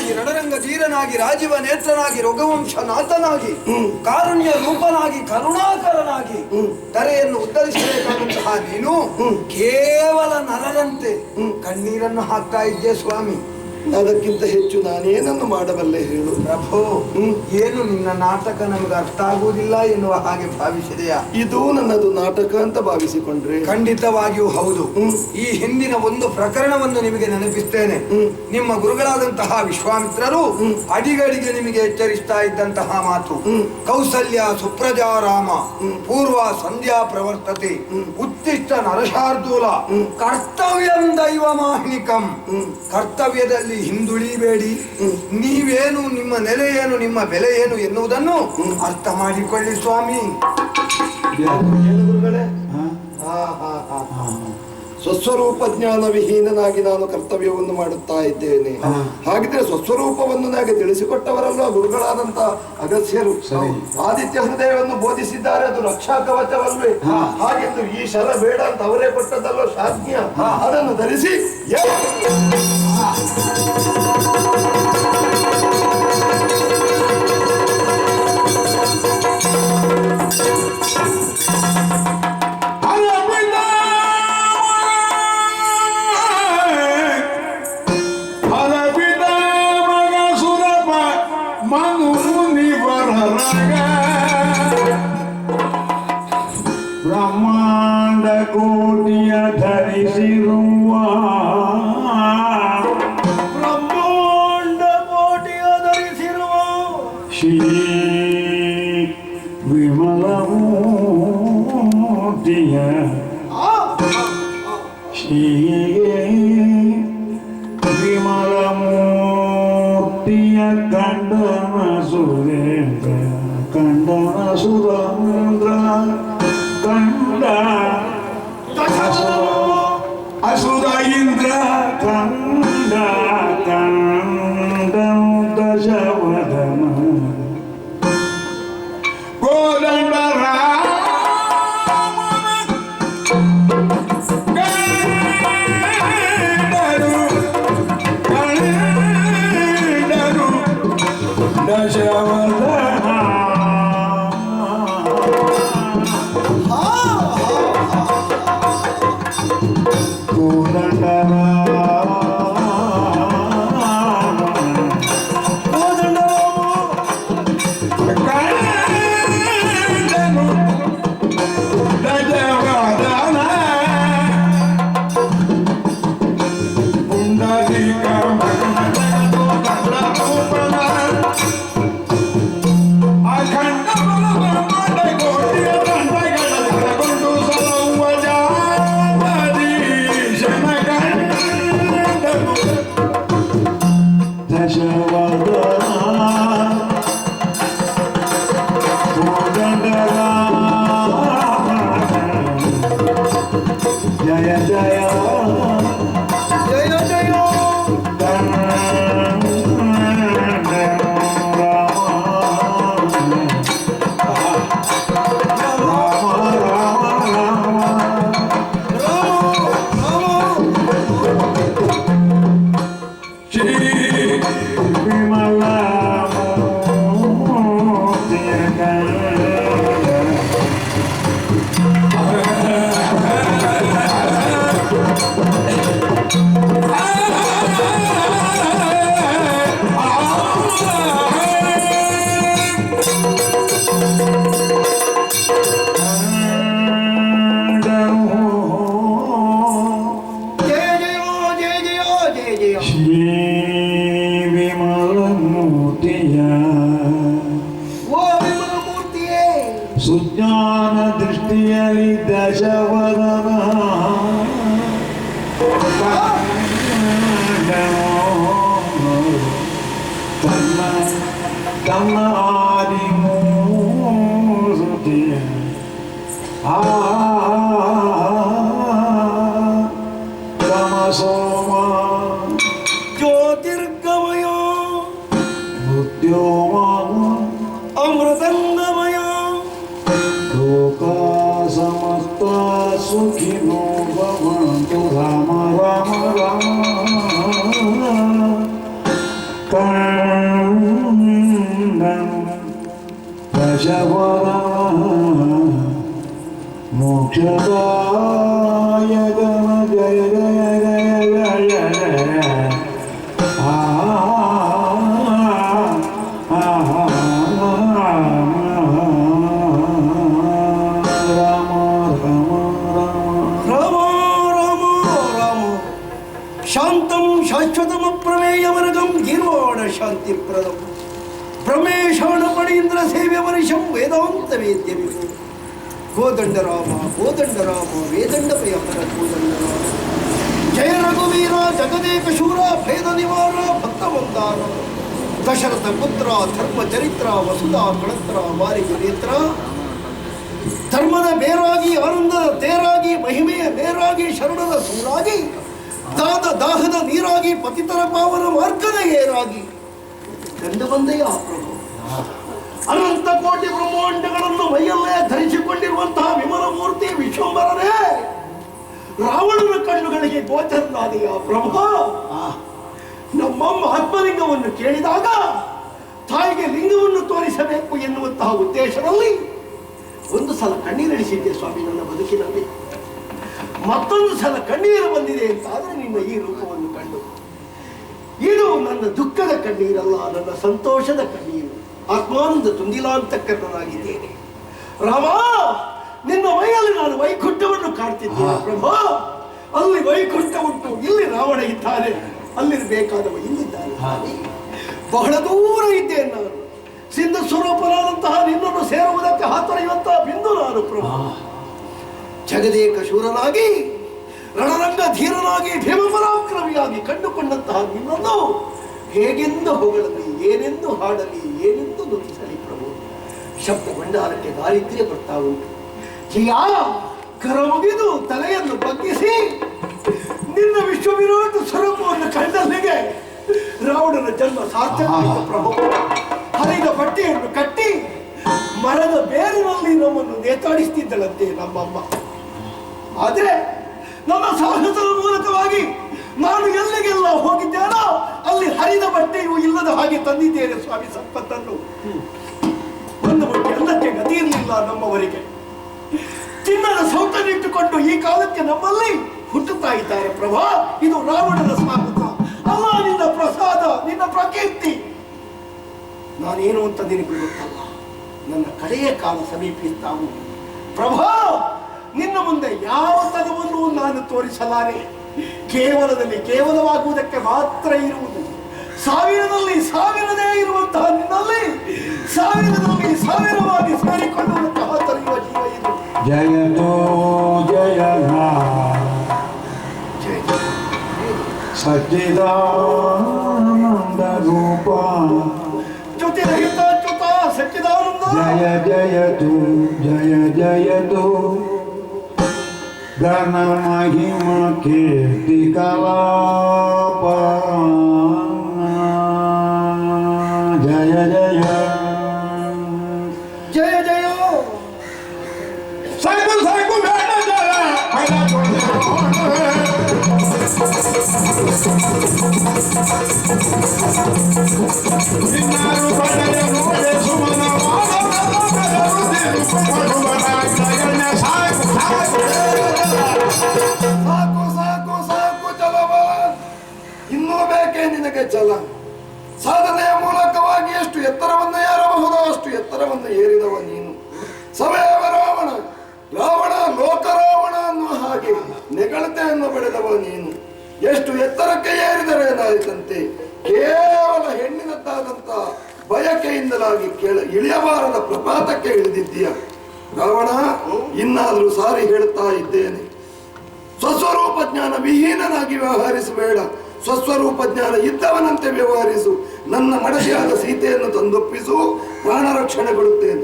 ರುದ್ರನಾಗಿ ರಣರಂಗ ಧೀರನಾಗಿ ರಾಜೀವ ನೇತ್ರನಾಗಿ ರಘುವಂಶ ನಾಥನಾಗಿ ಕಾರುಣ್ಯ ರೂಪನಾಗಿ ಕರುಣಾಕರನಾಗಿ ಧರೆಯನ್ನು ಉದ್ಧರಿಸಬೇಕಾದಂತಹ ನೀನು ಕೇವಲ ನರರಂತೆ ಕಣ್ಣೀರನ್ನು ಹಾಕ್ತಾ ಇದ್ದೆ ಸ್ವಾಮಿ. ಅದಕ್ಕಿಂತ ಹೆಚ್ಚು ನಾನೇನನ್ನು ಮಾಡಬಲ್ಲೆ ಹೇಳು ಪ್ರಭು. ಏನು ನಿನ್ನ ನಾಟಕ ನಮಗೆ ಅರ್ಥ ಆಗುವುದಿಲ್ಲ ಎನ್ನುವ ಹಾಗೆ ಭಾವಿಸಿದೆಯಾ? ಇದು ನನ್ನದು ನಾಟಕ ಅಂತ ಭಾವಿಸಿಕೊಂಡ್ರೆ ಖಂಡಿತವಾಗಿಯೂ ಹೌದು. ಈ ಹಿಂದಿನ ಒಂದು ಪ್ರಕರಣವನ್ನು ನಿಮಗೆ ನೆನಪಿಸ್ತೇನೆ. ನಿಮ್ಮ ಗುರುಗಳಾದಂತಹ ವಿಶ್ವಾಮಿತ್ರರು ಅಡಿಗಡಿಗೆ ನಿಮಗೆ ಎಚ್ಚರಿಸ್ತಾ ಇದ್ದಂತಹ ಮಾತು, ಕೌಸಲ್ಯ ಸುಪ್ರಜಾ ರಾಮ ಪೂರ್ವ ಸಂಧ್ಯಾ ಪ್ರವರ್ತತೆ ಉತ್ತಿಷ್ಟ ನರಶಾರ್ದೂಲ ಕರ್ತವ್ಯಂ ದೈವ ಮಾಹ್ನಿಕಂ. ಕರ್ತವ್ಯದಲ್ಲಿ ಹಿಂದುಳಿಬೇಡಿ. ನೀವೇನು, ನಿಮ್ಮ ನೆಲೆ ಏನು, ನಿಮ್ಮ ಬೆಲೆ ಏನು ಎನ್ನುವುದನ್ನು ಅರ್ಥ ಮಾಡಿಕೊಳ್ಳಿ ಸ್ವಾಮಿ. ಗುರುಗಳೇ, ಸ್ವಸ್ವರೂಪ ಜ್ಞಾನ ವಿಹೀನನಾಗಿ ನಾನು ಕರ್ತವ್ಯವನ್ನು ಮಾಡುತ್ತಾ ಇದ್ದೇನೆ. ಹಾಗಿದ್ರೆ ಸ್ವಸ್ವರೂಪವನ್ನು ನನಗೆ ತಿಳಿಸಿಕೊಟ್ಟವರಲ್ಲ ಗುರುಗಳಾದಂತ ಅಗಸ್ತ್ಯರು. ಆದಿತ್ಯ ಹೃದಯವನ್ನು ಬೋಧಿಸಿದ್ದಾರೆ, ಅದು ರಕ್ಷಾ ಕವಚವಲ್ವೇ? ಹಾಗೆಂದು ಈ ಶರ ಬೇಡ ಅಂತ ಅವರೇ ಕೊಟ್ಟದಲ್ಲೋ ಶಾಜ್ಞ. ಅದನ್ನು ಧರಿಸಿ ಬ್ರಹ್ಮಾಂಡ ಕೋಟಿಯ ಧರಿಸಿರುವ ಶ್ರೀ ವಿಮಲ ಮೂರ್ತಿಯ ಶ್ರೀ ವಿಮಲ ಮೂರ್ತಿಯ ಕಂಡನ ಸುರೇಂದ್ರ ಕಂಡನ ಸುರೇಂದ್ರ ಕಂಡ ಅಸುರ ಇಂದ್ರ ಕಂಡ ಕಂಡ ದಶವದನ ಕೋದಂಡ ಕಂಡರು ಕಂಡರು ದಶವದನ ಶ್ರೀ ವಿಮಲ ಮೋಕ್ಷದಾಯಕ ಜಯ ಜಯ ಜಯ ಜಯ ಜಯ ಶಾಂತಂ ಶಾಶ್ವತಮಪ್ರಮೇಯವರ್ಗಂ ಗೀರ್ವಾಣ ಶಾಂತಿಪ್ರದಂ ಪ್ರಮೇಶಾಣ ಪಣೀಂದ್ರ ಸೇವ್ಯ ವರ್ಷಂ ವೇದಾಂತ ವೇದ್ಯ ಕೋದಂಡರಾಮ ಕೋದಂಡರಾಮ ವೇದಂಡ ಪ್ರಿಯಹರ ಕೋದಂಡರಾಮ ಜಯ ರಘುವೀರ ಜಗದೇಕ ಶೂರ ಭೇದ ನಿವಾರ ಭಕ್ತವಂದಾರ ದಶರಥ ಪುತ್ರ ಧರ್ಮ ಚರಿತ್ರ ವಸುಧಾ ಕಳತ್ರ ವಾರಿಗ ನೇತ್ರ ಧರ್ಮದ ಬೇರಾಗಿ ಆನಂದದ ತೇರಾಗಿ ಮಹಿಮೆಯ ಬೇರಾಗಿ ಶರಣದ ಸೂರಾಗಿ ದಾಹದ ನೀರಾಗಿ ಪತಿತರ ಪಾವನ ಮಾರ್ಗದ ಏರಾಗಿ ಕಂಡು ಬಂದೆಯ ಪ್ರಭು ಅನಂತ ಕೋಟಿ ಬ್ರಹ್ಮಾಂಡಗಳನ್ನು ಮೈಯಲ್ಲೇ ಧರಿಸಿಕೊಂಡಿರುವಂತಹ ವಿಮಲ ಮೂರ್ತಿ ವಿಶ್ವಂಬರನೇ ರಾವಣನ ಕಣ್ಣುಗಳಿಗೆ ಗೋಚರನಾದೆಯ ಪ್ರಭು. ನಮ್ಮಮ್ಮ ಆತ್ಮಲಿಂಗವನ್ನು ಕೇಳಿದಾಗ ತಾಯಿಗೆ ಲಿಂಗವನ್ನು ತೋರಿಸಬೇಕು ಎನ್ನುವಂತಹ ಉದ್ದೇಶದಲ್ಲಿ ಒಂದು ಸಲ ಕಣ್ಣೀರಿಳಿಸಿದ್ದೆ ಸ್ವಾಮಿ ನನ್ನ ಬದುಕಿನಲ್ಲಿ. ಮತ್ತೊಂದು ಸಲ ಕಣ್ಣೀರು ಬಂದಿದೆ ಅಂತಾದ್ರೆ ನಿನ್ನ ಈ ರೂಪವನ್ನು ಕಂಡು. ಇದು ನನ್ನ ದುಃಖದ ಕಣ್ಣೀರಲ್ಲ, ನನ್ನ ಸಂತೋಷದ ಕಣ್ಣೀರು. ಆತ್ಮಾನಂದ ತುಂದಿಲಾಂತಕರ್ಣನಾಗಿದ್ದೇನೆ ರಾಮ. ನಿನ್ನ ಮೈಯಲ್ಲಿ ನಾನು ವೈಕುಂಠವನ್ನು ಕಾಡ್ತಿದ್ದೇನೆ ಪ್ರಭು. ಅಲ್ಲಿ ವೈಕುಂಠ ಉಂಟು, ಇಲ್ಲಿ ರಾವಣ ಇದ್ದಾನೆ, ಅಲ್ಲಿರಬೇಕಾದವ ಇಲ್ಲಿದ್ದಾನೆ. ಬಹಳ ದೂರ ಇದ್ದೇನೆ ನಾನು. ಸಿಂಧು ಸ್ವರೂಪನಾದಂತಹ ನಿನ್ನನ್ನು ಸೇರುವುದಕ್ಕೆ ಹಾತೊರೆಯುವಂತಹ ಬಿಂದು ನಾನು ಪ್ರಭು. ಜಗದೇಕ ಶೂರನಾಗಿ ರಣರಂಗ ಧೀರನಾಗಿ ಭೀಮಪರಾಕ್ರಮಿಯಾಗಿ ಕಂಡುಕೊಂಡಂತಹ ನಿನ್ನನ್ನು ಹೇಗೆಂದು ಹೊಗಳಲಿ, ಏನೆಂದು ಹಾಡಲಿ, ಏನೆಂದು ನುಡಿಸಲಿ ಪ್ರಭು. ಶಬ್ದ ಭಂಡಾರಕ್ಕೆ ದಾರಿದ್ರ್ಯ ಬರ್ತಾ ಉಂಟು. ಜಯ ಕರ ಮುಗಿದು ತಲೆಯನ್ನು ಬಗ್ಗಿಸಿ ನಿನ್ನ ವಿಶ್ವವಿರೋಧ ಸ್ವರೂಪವನ್ನು ಕಂಡಲ್ಲಿಗೆ ರಾವಣನ ಜನ್ಮ ಸಾರ್ಥಕ ಪ್ರಭು. ಹರಿದ ಬಟ್ಟೆಯನ್ನು ಕಟ್ಟಿ ಮರದ ಬೇರಿನಲ್ಲಿ ನಮ್ಮನ್ನು ನೇತಾಡಿಸ್ತಿದ್ದಳಂತೆ ನಮ್ಮಮ್ಮ. ಆದರೆ ನನ್ನ ಸಾಹಸದ ಮೂಲಕವಾಗಿ ನಾನು ಎಲ್ಲಿಗೆಲ್ಲ ಹೋಗಿದ್ದೇನೋ ಅಲ್ಲಿ ಹರಿದ ಬಟ್ಟೆಯೂ ಇಲ್ಲದ ಹಾಗೆ ತಂದಿದ್ದೇನೆ ಸ್ವಾಮಿ ಸಂಪತ್ತನ್ನು. ಒಂದು ಬಟ್ಟೆ ಎಲ್ಲಕ್ಕೆ ಗತಿ ಇರಲಿಲ್ಲ ನಮ್ಮವರಿಗೆ. ಚಿನ್ನದ ಸೌಟನ್ನಿಟ್ಟುಕೊಂಡು ಈ ಕಾಲಕ್ಕೆ ನಮ್ಮಲ್ಲಿ ಹುಟ್ಟುತ್ತಾ ಇದ್ದಾರೆ ಪ್ರಭಾ. ಇದು ರಾವಣನ ಸಾಹಸ ಅಲ್ಲ, ನಿನ್ನ ಪ್ರಸಾದ, ನಿನ್ನ ಪ್ರಕೀರ್ತಿ. ನಾನೇನು ಅಂತ ನಿನಗೆ ಗೊತ್ತಲ್ಲ. ನನ್ನ ಕಡೆಯ ಕಾಲ ಸಮೀಪಿಸ್ತಾ ಉಂಟು ಪ್ರಭಾ. ನಿನ್ನ ಮುಂದೆ ಯಾವ ತನವನ್ನು ನಾನು ತೋರಿಸಲಾರೆ. ಕೇವಲದಲ್ಲಿ ಕೇವಲವಾಗುವುದಕ್ಕೆ ಮಾತ್ರ ಇರುವುದು. ಸಾವಿರದಲ್ಲಿ ಸಾವಿರದೇ ಇರುವಂತಹ ನಿನ್ನಲ್ಲಿ ಸಾವಿರದಲ್ಲಿ ಸಾವಿರವಾಗಿ ಸೇರಿಕೊಳ್ಳುವಂತಹ ತರುವ ಜೀವ ಇದು. ಜಯತೋ ಜಯ ಸಚ್ಚಿದಾನಂದ ರೂಪ ಚ್ಯುತಿರಹಿತ ಚ್ಯುತ ಸಚ್ಚಿದಾನಂದ ಜಯ ಜಯತು ಜಯ ಜಯತು ಘನ ಮಹಿಮ ಕೀರ್ತಿ ಕಲಾಪ ಜಯ ಜಯ ಜಯ ಜಯ. ಸಾಕು ಸಾಕು ಬೇಡ ಜಯ ಇನ್ನಾರು ಪಡೆಯ ನೋಡೆ ಸುಮನ ಸಾಕು ಸಾಕು ಸಾಕು ಚಲಬಲ. ಇನ್ನೂ ಬೇಕೇ ನಿನಗೆ ಛಲ? ಸಾಧನೆಯ ಮೂಲಕವಾಗಿ ಎಷ್ಟು ಎತ್ತರವನ್ನು ಏರಬಹುದೋ ಅಷ್ಟು ಎತ್ತರವನ್ನು ಏರಿದವ ನೀನು. ಸವಯವ ರಾವಣ ಲೋಕರಾವಣ ಅನ್ನುವ ಹಾಗೆ ನೆಗಳತೆಯನ್ನು ಬೆಳೆದವ ನೀನು. ಎಷ್ಟು ಎತ್ತರಕ್ಕೆ ಏರಿದರೆ ಏನಾಯಿತಂತೆ? ಕೇವಲ ಹೆಣ್ಣಿನದ್ದಾದಂತ ಬಯಕೆಯಿಂದಲಾಗಿ ಇಳಿಯಬಾರದ ಪ್ರಪಾತಕ್ಕೆ ಇಳಿದಿದ್ದೀಯ ರಾವಣ. ಇನ್ನಾದರೂ ಸಾರಿ ಹೇಳ್ತಾ ಇದ್ದೇನೆ, ಸ್ವಸ್ವರೂಪ ಜ್ಞಾನ ವಿಹೀನನಾಗಿ ವ್ಯವಹರಿಸಬೇಡ. ಸ್ವಸ್ವರೂಪ ಜ್ಞಾನ ಇದ್ದವನಂತೆ ವ್ಯವಹರಿಸು. ನನ್ನ ಮಡದಿಯಾದ ಸೀತೆಯನ್ನು ತಂದೊಪ್ಪಿಸು, ಪ್ರಾಣ ರಕ್ಷಣೆ ಕೊಡುತ್ತೇನೆ.